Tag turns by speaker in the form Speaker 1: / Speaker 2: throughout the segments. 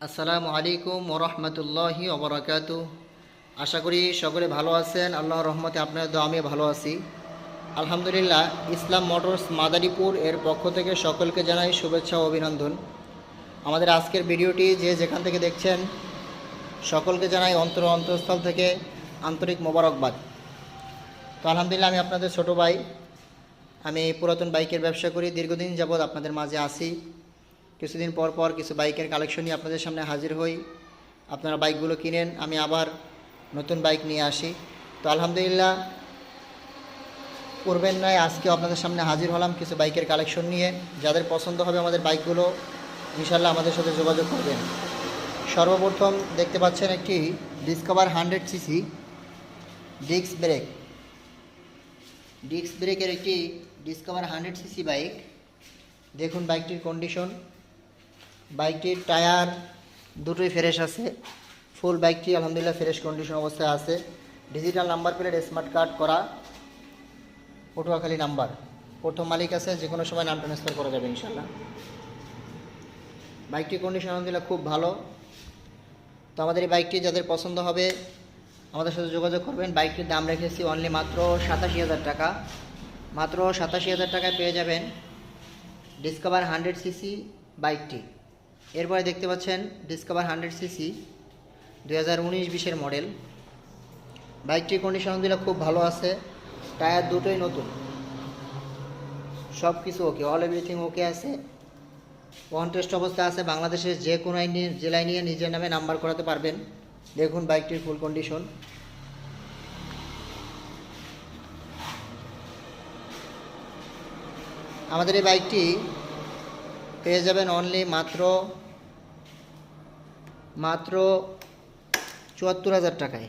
Speaker 1: আসসালামু আলাইকুম ওরহমতুল্লাহি ওবরাকাতু। আশা করি সকলে ভালো আছেন। আল্লাহর রহমতে আপনাদের দোয়া আমিও ভালো আছি আলহামদুলিল্লাহ। ইসলাম মোটরস মাদারীপুর এর পক্ষ থেকে সকলকে জানাই শুভেচ্ছা ও অভিনন্দন। আমাদের আজকের ভিডিওটি যে যেখান থেকে দেখছেন সকলকে জানাই অন্তঃস্থল থেকে আন্তরিক মোবারকবাদ। তো আলহামদুলিল্লাহ, আমি আপনাদের ছোট ভাই। আমি পুরাতন বাইকের ব্যবসা করি, দীর্ঘদিন যাবৎ আপনাদের মাঝে আসি। কিছুদিন পর পর কিছু বাইকের কালেকশন নিয়ে আপনাদের সামনে হাজির হই। আপনারা বাইকগুলো কিনেন, আমি আবার নতুন বাইক নিয়ে আসি। তো আলহামদুলিল্লাহ, পূর্বের নয় আজকে আপনাদের সামনে হাজির হলাম কিছু বাইকের কালেকশন নিয়ে। যাদের পছন্দ হবে আমাদের বাইকগুলো ইনশাল্লাহ আমাদের সাথে যোগাযোগ করবেন। সর্বপ্রথম দেখতে পাচ্ছেন একটি ডিসকভার 100 সিসি ডিস্ক ব্রেকের একটি ডিসকভার 100 সিসি বাইক। দেখুন বাইকটির কন্ডিশন, বাইকটির টায়ার দুটোই ফ্রেশ আছে। ফুল বাইকটি আলহামদুলিল্লাহ ফ্রেশ কন্ডিশন অবস্থায় আছে। Digital number plate, smart card করা, পটুয়াখালী নাম্বার। প্রথম মালিক আছে, যে কোনো সময় নাম ট্রান্সফার করা যাবে ইনশাল্লাহ। বাইকটির কন্ডিশন আলহামদুলিল্লাহ খুব ভালো। তো আমাদের এই বাইকটি যাদের পছন্দ হবে আমাদের সাথে যোগাযোগ করবেন। বাইকটির দাম রেখেছি অনলি মাত্র 87,000 টাকা। মাত্র 87,000 টাকায় পেয়ে যাবেন ডিসকভার 100 সিসি বাইকটি। এরপরে দেখতে পাচ্ছেন ডিসকভার 100 সিসি 2019-20 মডেল। বাইকটির কন্ডিশন আলহামদুলিল্লাহ খুব ভালো আছে। টায়ার দুটোই নতুন, সব কিছু ওকে, অল এভরিথিং ওকে আছে। ওয়ান টেস্ট অবস্থা আছে। বাংলাদেশের যে কোনো জেলায় নিয়ে নিজের নামে নাম্বার করাতে পারবেন। দেখুন বাইকটির ফুল কন্ডিশন। আমাদের এই বাইকটি পেয়ে যাবেন অনলি মাত্র 74,000 টাকায়।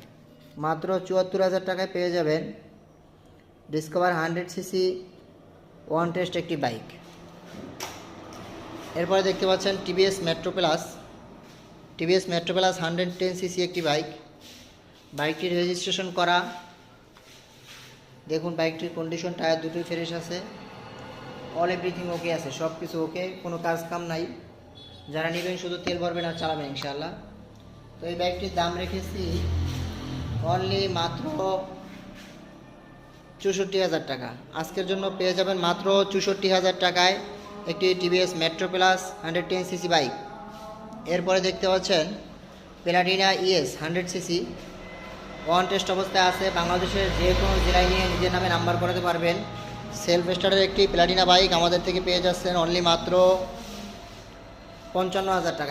Speaker 1: মাত্র 74,000 টাকায় পেয়ে যাবেন ডিসকভার 100 সিসি ওয়ান টেস্ট একটি বাইক। এরপরে দেখতে পাচ্ছেন টিভিএস মেট্রো প্লাস 110 সিসি একটি বাইক। বাইকটির রেজিস্ট্রেশন করা। দেখুন বাইকটির কন্ডিশন, টায়ার দুটোই ফ্রেশ আছে, অল এভরিথিং ওকে আছে, সব কিছু ওকে, কোনো কাজ কাম নাই। যারা নেবেন শুধু তেল ভরবেন আর চালাবেন ইনশাআল্লাহ। তো এই বাইকটির দাম রেখেছি অনলি মাত্র 64,000 টাকা। আজকের জন্য পেয়ে যাবেন মাত্র 64,000 টাকায় একটি TVS Metro Plus 110 CC bike. এরপরে দেখতে পাচ্ছেন Platina ES 100 CC one test অবস্থায় আছে। বাংলাদেশের যে কোনো জেলায় নিয়ে নিজের নামে নাম্বার করাতে পারবেন। সেলফ স্টার্টের একটি প্লাটিনা বাইক আমাদের থেকে পেয়ে যাচ্ছেন অনলি মাত্র 55,000 টাকায়।